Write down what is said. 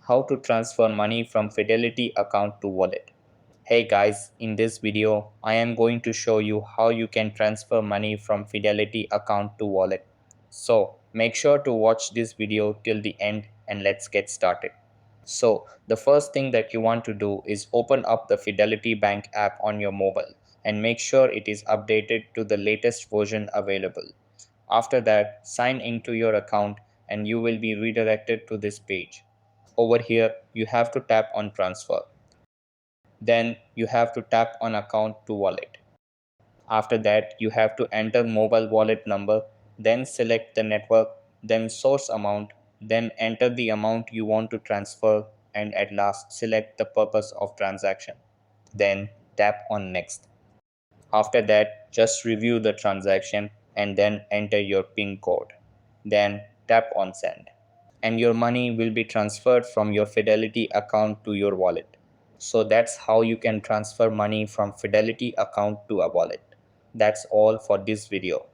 how to transfer money from Fidelity account to wallet. Hey guys, in this video, I am going to show you how you can transfer money from Fidelity account to wallet. So make sure to watch this video till the end and let's get started. So the first thing that you want to do is open up the Fidelity Bank app on your mobile and make sure it is updated to the latest version available. After that, sign into your account and you will be redirected to this page. Over here, you have to tap on transfer. Then you have to tap on account to wallet. After that, you have to enter mobile wallet number, then select the network, then source amount, then enter the amount you want to transfer, and at last select the purpose of transaction. Then tap on next. After that, just review the transaction and then enter your PIN code. Then tap on send. And your money will be transferred from your Fidelity account to your wallet. So that's how you can transfer money from Fidelity account to a wallet. That's all for this video.